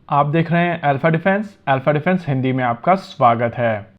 आप देख रहे हैं अल्फा डिफेंस हिंदी में आपका स्वागत है।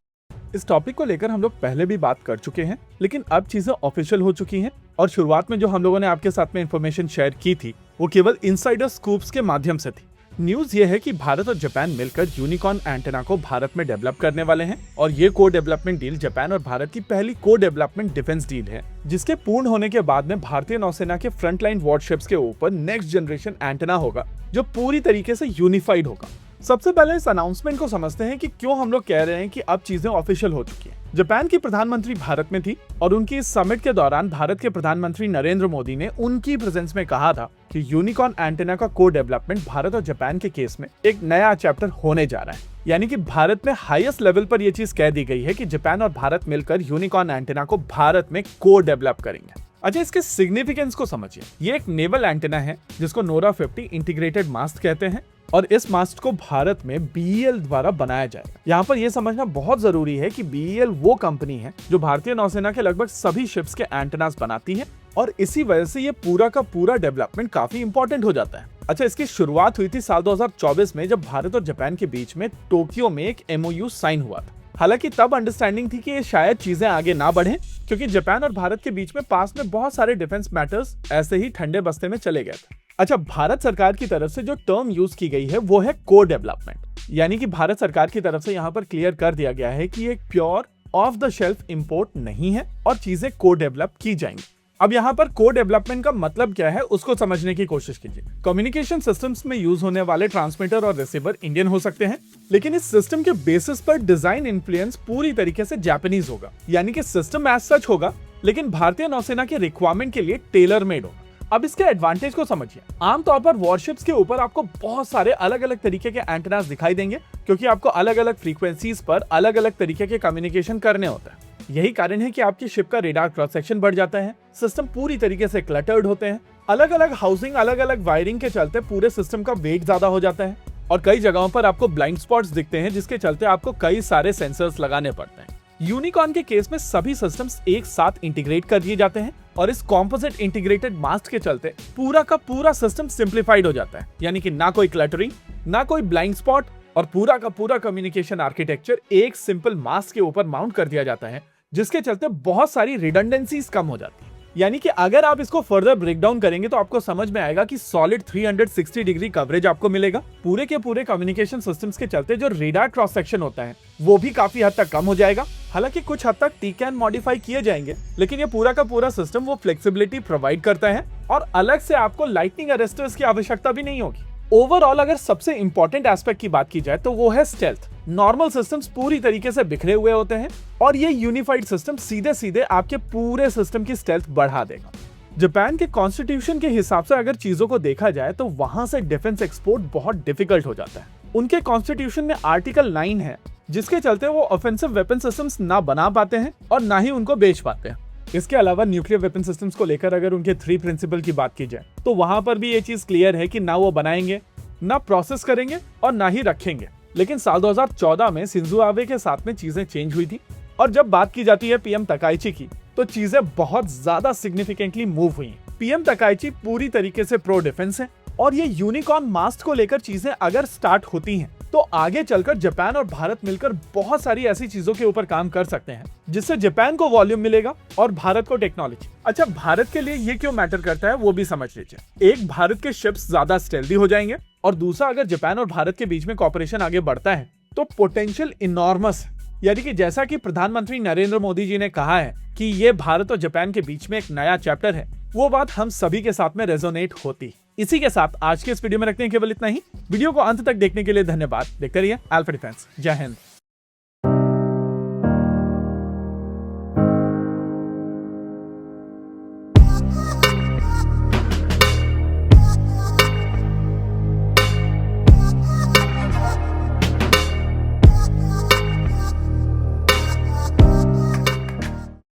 इस टॉपिक को लेकर हम लोग पहले भी बात कर चुके हैं, लेकिन अब चीजें ऑफिशियल हो चुकी हैं। और शुरुआत में जो हम लोगों ने आपके साथ में इंफॉर्मेशन शेयर की थी वो केवल इनसाइडर स्कूप्स के माध्यम से थी। न्यूज ये है कि भारत और जापान मिलकर यूनिकॉर्न एंटेना को भारत में डेवलप करने वाले हैं और ये को डेवलपमेंट डील जापान और भारत की पहली को डेवलपमेंट डिफेंस डील है, जिसके पूर्ण होने के बाद में भारतीय नौसेना के फ्रंटलाइन वॉरशिप्स के ऊपर नेक्स्ट जनरेशन एंटेना होगा जो पूरी तरीके से यूनिफाइड होगा। सबसे पहले इस अनाउंसमेंट को समझते हैं कि क्यों हम लोग कह रहे हैं कि अब चीजें ऑफिशियल हो चुकी हैं। जापान की प्रधानमंत्री भारत में थी और उनकी इस समिट के दौरान भारत के प्रधानमंत्री नरेंद्र मोदी ने उनकी प्रेजेंस में कहा था कि यूनिकॉर्न एंटेना का को डेवलपमेंट भारत और जापान के केस में एक नया चैप्टर होने जा रहा है। यानी कि भारत में हाईएस्ट लेवल पर यह चीज कह दी गई है कि जापान और भारत मिलकर यूनिकॉर्न एंटेना को भारत में को डेवलप करेंगे। अच्छा, इसके सिग्निफिकेंस को समझिए। ये एक नेवल एंटेना है जिसको नोरा 50 इंटीग्रेटेड मास्ट कहते हैं और इस मास्ट को भारत में बीईएल द्वारा बनाया जाएगा। यहाँ पर यह समझना बहुत जरूरी है कि बीईएल वो कंपनी है जो भारतीय नौसेना के लगभग सभी शिप्स के एंटेनास बनाती है और इसी वजह से ये पूरा का पूरा डेवलपमेंट काफी इंपॉर्टेंट हो जाता है। अच्छा, इसकी शुरुआत हुई थी साल 2024 में जब भारत और जापान के बीच में टोक्यो में एक एमओयू साइन हुआ था। हालांकि तब अंडरस्टैंडिंग थी कि ये शायद चीजें आगे ना बढ़े क्योंकि जापान और भारत के बीच में पास में बहुत सारे डिफेंस मैटर्स ऐसे ही ठंडे बस्ते में चले गए थे। अच्छा, भारत सरकार की तरफ से जो टर्म यूज की गई है वो है को डेवलपमेंट, यानी कि भारत सरकार की तरफ से यहाँ पर क्लियर कर दिया गया है कि एक pure of the shelf import नहीं है और चीजें को डेवलप की जाएंगी। अब यहाँ पर को डेवलपमेंट का मतलब क्या है उसको समझने की कोशिश कीजिए। कम्युनिकेशन सिस्टम्स में यूज होने वाले ट्रांसमीटर और रिसीवर इंडियन हो सकते हैं, लेकिन इस सिस्टम के बेसिस पर डिजाइन इन्फ्लुएंस पूरी तरीके से जापानीज होगा। यानी कि सिस्टम एज सच होगा लेकिन भारतीय नौसेना के रिक्वायरमेंट के लिए टेलर मेड होगा। अब इसके एडवांटेज को समझिए। आमतौर पर वॉरशिप्स के ऊपर आपको बहुत सारे अलग अलग तरीके के एंटेनास दिखाई देंगे क्योंकि आपको अलग अलग फ्रीक्वेंसीज पर अलग अलग तरीके के कम्युनिकेशन करने होता है। यही कारण है कि आपकी शिप का रेडार क्रॉस सेक्शन बढ़ जाता है, सिस्टम पूरी तरीके से क्लटर्ड होते हैं, अलग अलग हाउसिंग अलग अलग वायरिंग के चलते पूरे सिस्टम का वेट ज्यादा हो जाता है और कई जगहों पर आपको ब्लाइंड स्पॉट्स दिखते हैं जिसके चलते आपको कई सारे सेंसर्स लगाने पड़ते हैं। यूनिकॉर्न के केस में सभी सिस्टम्स एक साथ इंटीग्रेट कर दिए जाते हैं और इस कॉम्पोजिट इंटीग्रेटेड मास्ट के चलते पूरा का पूरा सिस्टम सिंप्लीफाइड हो जाता है। यानी कि ना कोई क्लटरिंग, ना कोई ब्लाइंड स्पॉट और पूरा का पूरा कम्युनिकेशन आर्किटेक्चर एक सिंपल मास्ट के ऊपर माउंट कर दिया जाता है, जिसके चलते बहुत सारी रिडंडेंसीज कम हो जाती है। यानी कि अगर आप इसको फर्दर ब्रेक डाउन करेंगे तो आपको समझ में आएगा कि सॉलिड 360 डिग्री कवरेज आपको मिलेगा। पूरे के पूरे कम्युनिकेशन सिस्टम्स के चलते जो रेडार क्रॉस सेक्शन होता है वो भी काफी हद तक कम हो जाएगा। हालांकि कुछ हद तक टीकैन मॉडिफाई किए जाएंगे, लेकिन ये पूरा का पूरा सिस्टम वो फ्लेक्सिबिलिटी प्रोवाइड करता है और अलग से आपको लाइटनिंग अरेस्टर्स की आवश्यकता भी नहीं होगी। ओवरऑल अगर सबसे इंपॉर्टेंट एस्पेक्ट की बात की जाए तो वो है स्टेल्थ। नॉर्मल सिस्टम्स पूरी तरीके से बिखरे हुए होते हैं और ये यूनिफाइड सिस्टम सीधे सीधे आपके पूरे सिस्टम की स्टेल्थ बढ़ा देगा। जापान के कॉन्स्टिट्यूशन के हिसाब से अगर चीजों को देखा जाए तो वहां से डिफेंस एक्सपोर्ट बहुत डिफिकल्ट हो जाता है। उनके कॉन्स्टिट्यूशन में आर्टिकल 9 है जिसके चलते वो ऑफेंसिव वेपन सिस्टम्स ना बना पाते हैं और ना ही उनको बेच पाते हैं। इसके अलावा न्यूक्लियर वेपन सिस्टम्स को लेकर अगर उनके 3 प्रिंसिपल की बात की जाए तो वहां पर भी ये चीज क्लियर है कि ना वो बनाएंगे, ना प्रोसेस करेंगे और ना ही रखेंगे। लेकिन साल 2014 में शिंजो आबे के साथ में चीजें चेंज हुई थी और जब बात की जाती है पीएम तकाइची की तो चीजें बहुत ज्यादा सिग्निफिकेंटली मूव हुई। पीएम तकाइची पूरी तरीके से प्रो डिफेंस है और ये यूनिकॉर्न मास्ट को लेकर चीजें अगर स्टार्ट होती हैं तो आगे चलकर जापान और भारत मिलकर बहुत सारी ऐसी चीजों के ऊपर काम कर सकते हैं जिससे जापान को वॉल्यूम मिलेगा और भारत को टेक्नोलॉजी। अच्छा, भारत के लिए ये क्यों मैटर करता है वो भी समझ लीजिए। एक, भारत के शिप्स ज्यादा स्टेल्दी हो जाएंगे और दूसरा, अगर जापान और भारत के बीच में कॉपरेशन आगे बढ़ता है तो पोटेंशियल इनॉर्मस है। यानी कि जैसा कि प्रधानमंत्री नरेंद्र मोदी जी ने कहा है कि ये भारत और जापान के बीच में एक नया चैप्टर है, वो बात हम सभी के साथ में रेजोनेट होती। इसी के साथ आज के इस वीडियो में रखते हैं केवल इतना ही। वीडियो को अंत तक देखने के लिए धन्यवाद। देखते रहिए अल्फा डिफेंस। जय हिंद।